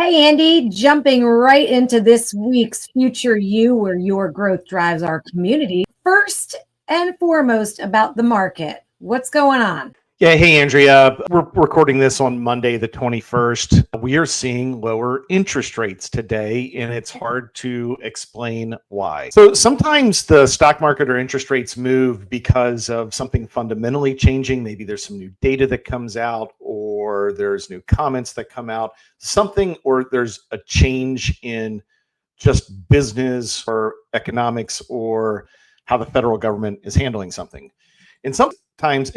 Hey, Andy, jumping right into this week's Future You, where your growth drives our community. First and foremost, about the market. What's going on? Yeah, hey, Andrea. We're recording this on Monday, the 21st. We are seeing lower interest rates today, and it's hard to explain why. So sometimes the stock market or interest rates move because of something fundamentally changing. Maybe there's some new data that comes out, or there's new comments that come out, something, or there's a change in just business or economics or how the federal government is handling something. And sometimes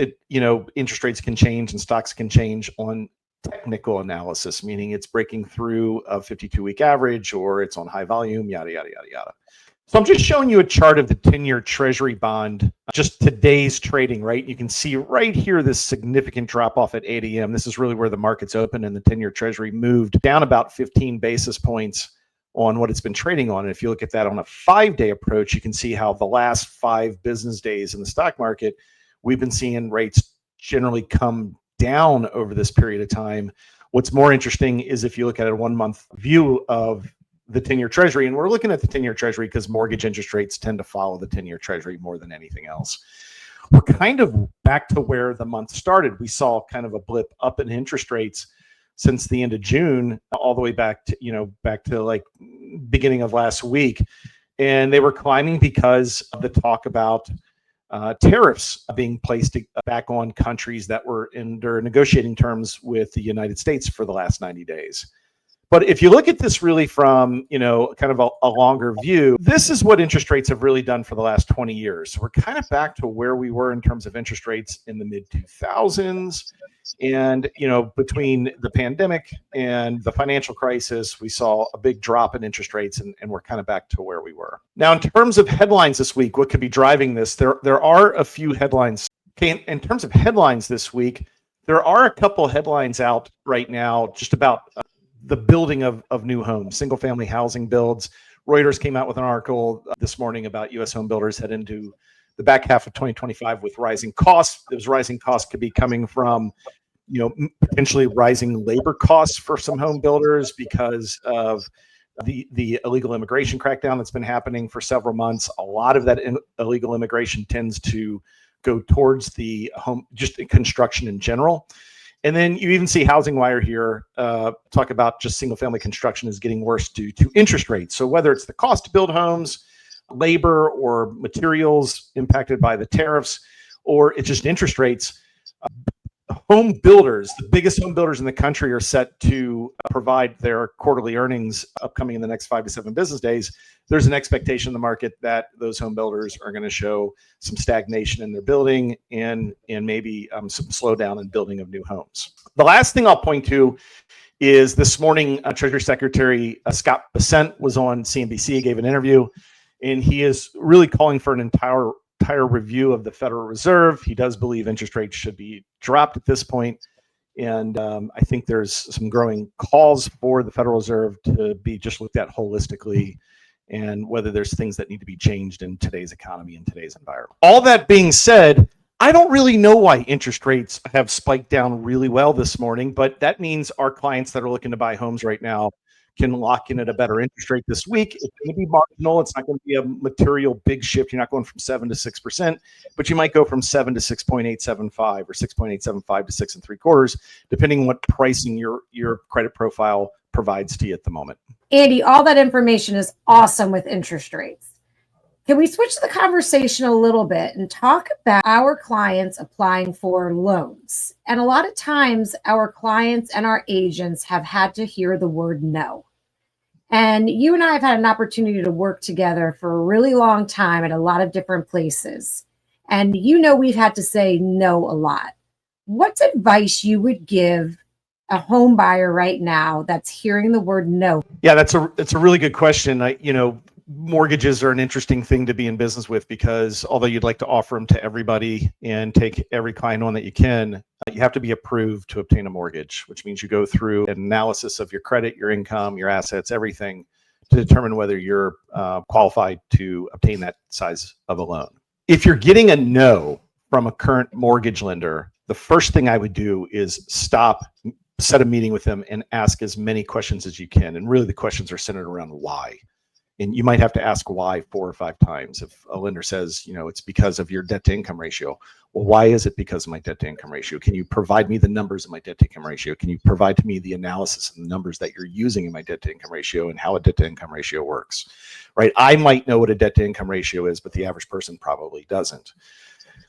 interest rates can change and stocks can change on technical analysis, meaning it's breaking through a 52-week average or it's on high volume, yada, yada, yada, yada. So I'm just showing you a chart of the 10-year Treasury bond, just today's trading, right? You can see right here this significant drop off at 8 a.m. This is really where the market's open, and the 10-year Treasury moved down about 15 basis points on what it's been trading on. And if you look at that on a 5-day approach, you can see how the last 5 business days in the stock market, we've been seeing rates generally come down over this period of time. What's more interesting is if you look at a 1-month view of the 10-year Treasury, and we're looking at the 10-year Treasury because mortgage interest rates tend to follow the 10-year Treasury more than anything else. We're kind of back to where the month started. We saw kind of a blip up in interest rates since the end of June, all the way back to like beginning of last week. And they were climbing because of the talk about tariffs being placed back on countries that were under negotiating terms with the United States for the last 90 days. But if you look at this really from, kind of a longer view, this is what interest rates have really done for the last 20 years. So we're kind of back to where we were in terms of interest rates in the mid 2000s. And, between the pandemic and the financial crisis, we saw a big drop in interest rates, and we're kind of back to where we were. Now, in terms of headlines this week, what could be driving this? There are a few headlines. Okay, in terms of headlines this week, there are a couple headlines out right now just about the building of new homes, single family housing builds. Reuters came out with an article this morning about U.S. home builders head into the back half of 2025 with rising costs. Those rising costs could be coming from, potentially rising labor costs for some home builders because of the illegal immigration crackdown that's been happening for several months. A lot of that illegal immigration tends to go towards the home, just construction in general. And then you even see Housing Wire here talk about just single family construction is getting worse due to interest rates. So whether it's the cost to build homes, labor, or materials impacted by the tariffs, or it's just interest rates, home builders, the biggest home builders in the country, are set to provide their quarterly earnings upcoming in the next 5 to 7 business days. There's an expectation in the market that those home builders are going to show some stagnation in their building and maybe some slowdown in building of new homes. The last thing I'll point to is this morning, Treasury Secretary Scott Bessent was on CNBC, gave an interview, and he is really calling for an entire review of the Federal Reserve. He does believe interest rates should be dropped at this point. And I think there's some growing calls for the Federal Reserve to be just looked at holistically, and whether there's things that need to be changed in today's economy and today's environment. All that being said, I don't really know why interest rates have spiked down really well this morning, but that means our clients that are looking to buy homes right now can lock in at a better interest rate this week. It's going to be marginal. It's not going to be a material big shift. You're not going from 7 to 6%, but you might go from 7 to 6.875 or 6.875 to 6 3/4, depending on what pricing your credit profile provides to you at the moment. Andy, all that information is awesome with interest rates. Can we switch the conversation a little bit and talk about our clients applying for loans? And a lot of times our clients and our agents have had to hear the word no. And you and I have had an opportunity to work together for a really long time at a lot of different places. And we've had to say no a lot. What's advice you would give a home buyer right now that's hearing the word no? Yeah, that's a really good question. Mortgages are an interesting thing to be in business with, because although you'd like to offer them to everybody and take every client on that you can, you have to be approved to obtain a mortgage, which means you go through an analysis of your credit, your income, your assets, everything, to determine whether you're qualified to obtain that size of a loan. If you're getting a no from a current mortgage lender, the first thing I would do is stop set a meeting with them and ask as many questions as you can. And really the questions are centered around why. And you might have to ask why 4 or 5 times. If a lender says, it's because of your debt to income ratio. Well, why is it because of my debt to income ratio? Can you provide me the numbers of my debt to income ratio? Can you provide to me the analysis and the numbers that you're using in my debt to income ratio and how a debt to income ratio works, right? I might know what a debt to income ratio is, but the average person probably doesn't.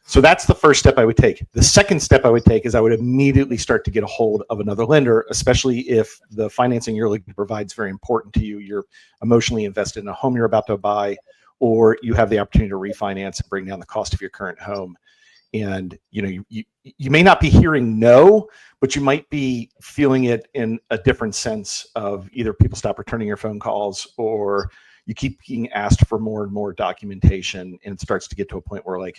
So that's the first step I would take. The second step I would take is I would immediately start to get a hold of another lender, especially if the financing you're looking to provide is very important to you. You're emotionally invested in a home you're about to buy, or you have the opportunity to refinance and bring down the cost of your current home. And you may not be hearing no, but you might be feeling it in a different sense of either people stop returning your phone calls, or you keep being asked for more and more documentation, and it starts to get to a point where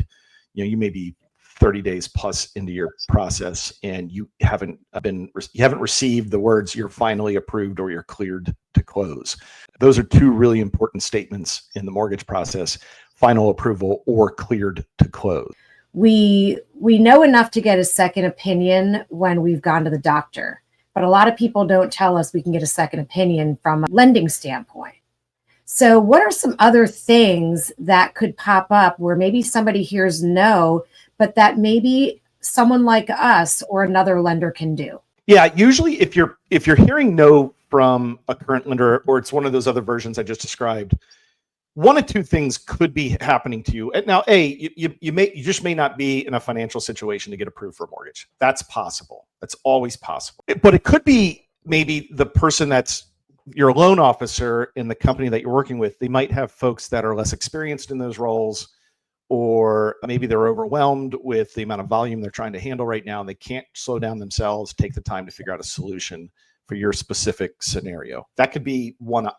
you may be 30 days plus into your process and you haven't received the words "you're finally approved" or "you're cleared to close." Those are 2 really important statements in the mortgage process: final approval or cleared to close. We know enough to get a second opinion when we've gone to the doctor, but a lot of people don't tell us we can get a second opinion from a lending standpoint. So what are some other things that could pop up where maybe somebody hears no, but that maybe someone like us or another lender can do? Yeah, usually if you're hearing no from a current lender, or it's one of those other versions I just described, 1 of 2 things could be happening to you. Now, you just may not be in a financial situation to get approved for a mortgage. That's possible. That's always possible. But it could be maybe the person that's your loan officer in the company that you're working with. They might have folks that are less experienced in those roles, or maybe they're overwhelmed with the amount of volume they're trying to handle right now, and they can't slow down themselves, take the time to figure out a solution for your specific scenario. That could be one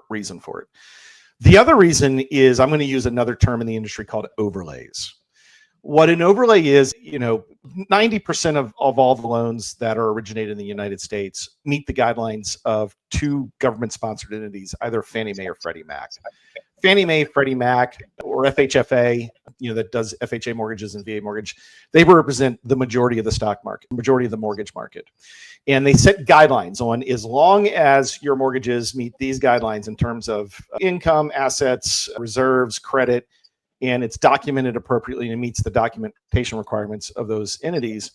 reason for it. The other reason is, I'm going to use another term in the industry called overlays. What an overlay is, 90% of all the loans that are originated in the United States meet the guidelines of 2 government-sponsored entities, either Fannie Mae or Freddie Mac. Fannie Mae, Freddie Mac, or FHFA, that does FHA mortgages and VA mortgage, they represent the majority of the stock market, majority of the mortgage market. And they set guidelines on, as long as your mortgages meet these guidelines in terms of income, assets, reserves, credit, and it's documented appropriately and meets the documentation requirements of those entities,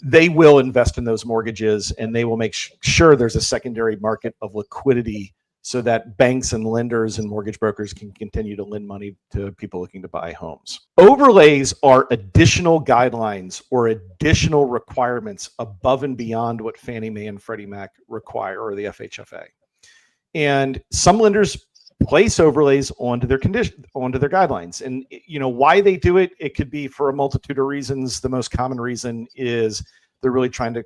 they will invest in those mortgages, and they will make sure there's a secondary market of liquidity so that banks and lenders and mortgage brokers can continue to lend money to people looking to buy homes. Overlays are additional guidelines or additional requirements above and beyond what Fannie Mae and Freddie Mac require, or the FHFA. And some lenders place overlays onto their guidelines. And why they do it, it could be for a multitude of reasons. The most common reason is they're really trying to,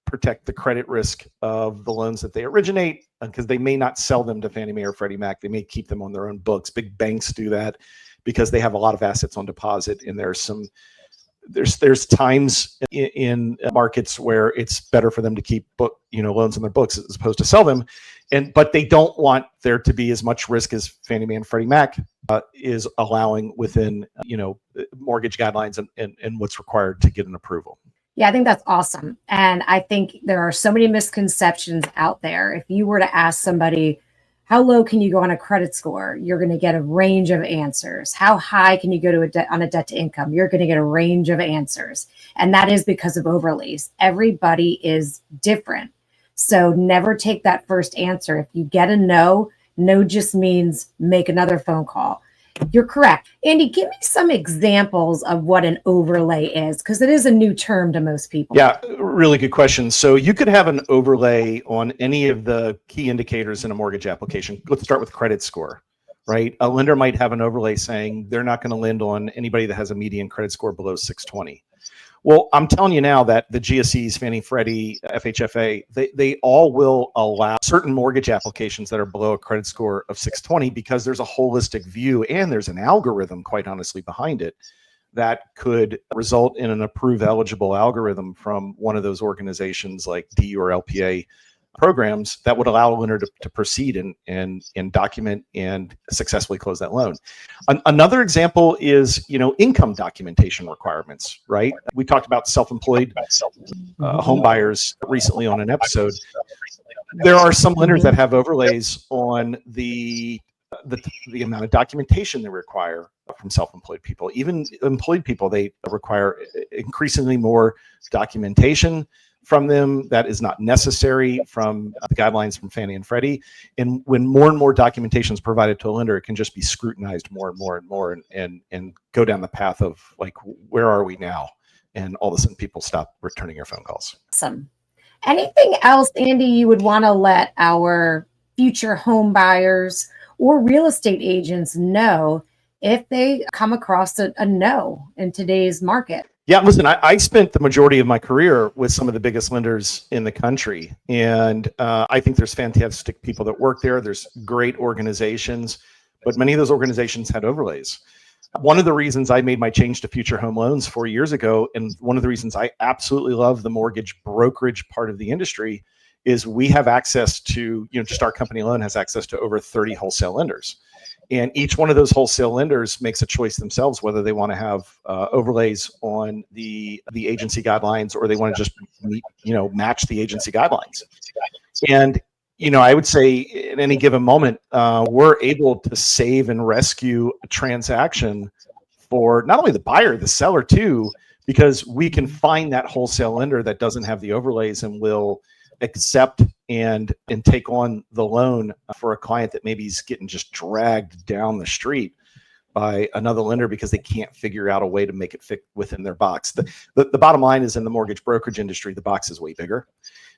protect the credit risk of the loans that they originate, because they may not sell them to Fannie Mae or Freddie Mac. They may keep them on their own books. Big banks do that because they have a lot of assets on deposit, and there's times in markets where it's better for them to keep loans on their books as opposed to sell them. But they don't want there to be as much risk as Fannie Mae and Freddie Mac is allowing within mortgage guidelines and what's required to get an approval. Yeah, I think that's awesome. And I think there are so many misconceptions out there. If you were to ask somebody, how low can you go on a credit score? You're going to get a range of answers. How high can you go to on a debt to income? You're going to get a range of answers. And that is because of overlays. Everybody is different. So never take that first answer. If you get a no just means make another phone call. You're correct. Andy, give me some examples of what an overlay is, because it is a new term to most people. Yeah, really good question. So you could have an overlay on any of the key indicators in a mortgage application. Let's start with credit score, right? A lender might have an overlay saying they're not going to lend on anybody that has a median credit score below 620. Well, I'm telling you now that the GSEs, Fannie, Freddie, FHFA, they all will allow certain mortgage applications that are below a credit score of 620, because there's a holistic view and there's an algorithm, quite honestly, behind it that could result in an approved eligible algorithm from one of those organizations like D or LPA programs that would allow a lender to proceed and document and successfully close that loan. Another example is, income documentation requirements, right? We talked about self-employed home buyers recently on an episode. There are some lenders that have overlays on the amount of documentation they require from self-employed people. Even employed people, they require increasingly more documentation from them that is not necessary from the guidelines from Fannie and Freddie. And when more and more documentation is provided to a lender, it can just be scrutinized more and more and more and go down the path of like, where are we now? And all of a sudden people stop returning your phone calls. Awesome. Anything else, Andy, you would want to let our future home buyers or real estate agents know if they come across a no in today's market? Yeah, listen, I spent the majority of my career with some of the biggest lenders in the country. And I think there's fantastic people that work there. There's great organizations, but many of those organizations had overlays. One of the reasons I made my change to future home loans 4 years ago, and one of the reasons I absolutely love the mortgage brokerage part of the industry, is we have access to, just our company alone has access to over 30 wholesale lenders. And each one of those wholesale lenders makes a choice themselves whether they want to have overlays on the agency guidelines or they want to just match the agency guidelines. And I would say at any given moment, we're able to save and rescue a transaction for not only the buyer, the seller too, because we can find that wholesale lender that doesn't have the overlays and will accept and take on the loan for a client that maybe is getting just dragged down the street by another lender because they can't figure out a way to make it fit within their box. The bottom line is in the mortgage brokerage industry, the box is way bigger.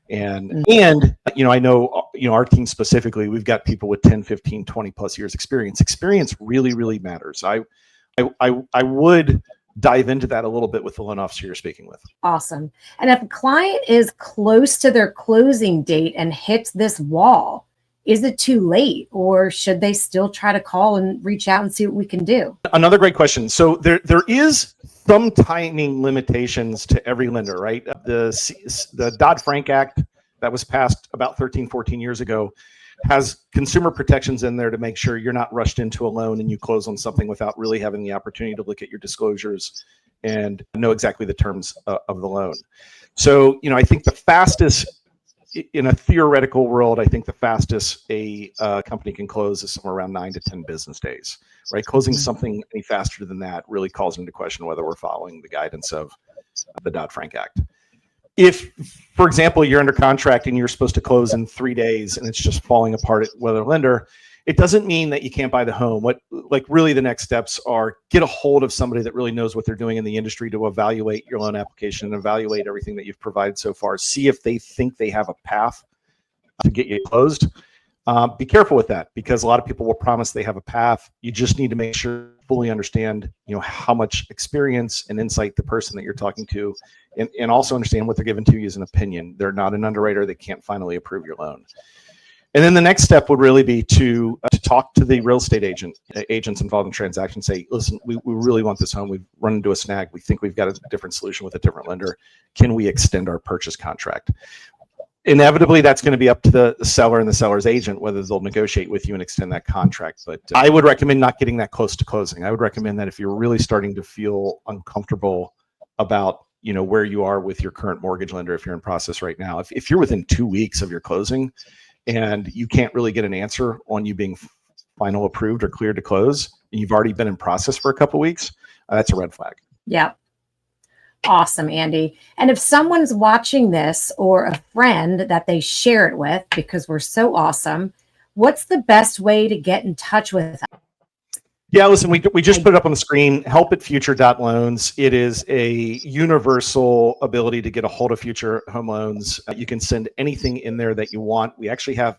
And I know, our team specifically, we've got people with 10, 15, 20 plus years experience. Experience really, really matters. I would dive into that a little bit with the loan officer you're speaking with. Awesome. And if a client is close to their closing date and hits this wall, is it too late or should they still try to call and reach out and see what we can do? Another great question. So there is some timing limitations to every lender, right? The Dodd-Frank Act that was passed about 13, 14 years ago has consumer protections in there to make sure you're not rushed into a loan and you close on something without really having the opportunity to look at your disclosures and know exactly the terms of the loan. So, I think the fastest, in a theoretical world, I think the fastest a company can close is somewhere around 9 to 10 business days, right? Closing something any faster than that really calls into question whether we're following the guidance of the Dodd-Frank Act. If, for example, you're under contract and you're supposed to close in 3 days and it's just falling apart at whether lender, it doesn't mean that you can't buy the home. Really the next steps are get a hold of somebody that really knows what they're doing in the industry to evaluate your loan application and evaluate everything that you've provided so far. See if they think they have a path to get you closed. Be careful with that because a lot of people will promise they have a path. You just need to make sure you fully understand, how much experience and insight the person that you're talking to, and also understand what they're giving to you as an opinion. They're not an underwriter. They can't finally approve your loan. And then the next step would really be to talk to the real estate agents involved in the transaction. Say, listen, we really want this home. We've run into a snag. We think we've got a different solution with a different lender. Can we extend our purchase contract? Inevitably, that's going to be up to the seller and the seller's agent whether they'll negotiate with you and extend that contract. But I would recommend not getting that close to closing. I would recommend that if you're really starting to feel uncomfortable about where you are with your current mortgage lender, if you're in process right now, if you're within 2 weeks of your closing and you can't really get an answer on you being final approved or cleared to close, and you've already been in process for a couple of weeks, that's a red flag. Yep. Awesome, Andy. And if someone's watching this or a friend that they share it with, because we're so awesome, what's the best way to get in touch with us? Yeah, listen, we just put it up on the screen, help@future.loans. It is a universal ability to get a hold of future home loans. You can send anything in there that you want. We actually have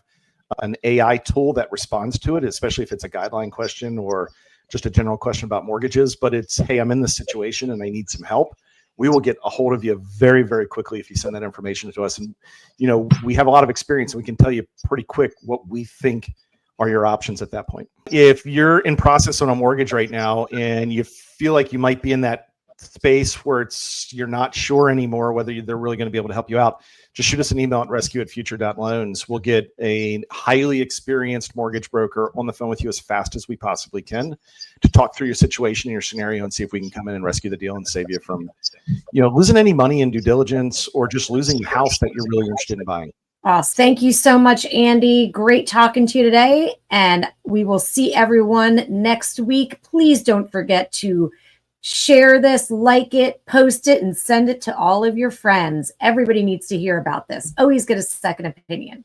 an AI tool that responds to it, especially if it's a guideline question or just a general question about mortgages. But it's, hey, I'm in this situation and I need some help. We will get a hold of you very, very quickly if you send that information to us. And, we have a lot of experience and we can tell you pretty quick what we think are your options at that point. If you're in process on a mortgage right now and you feel like you might be in that space where you're not sure anymore whether they're really going to be able to help you out, just shoot us an email at rescue@future.loans. We'll get a highly experienced mortgage broker on the phone with you as fast as we possibly can to talk through your situation and your scenario and see if we can come in and rescue the deal and save you from, losing any money in due diligence or just losing a house that you're really interested in buying. Awesome. Thank you so much, Andy. Great talking to you today. And we will see everyone next week. Please don't forget to share this, like it, post it, and send it to all of your friends. Everybody needs to hear about this. Always get a second opinion.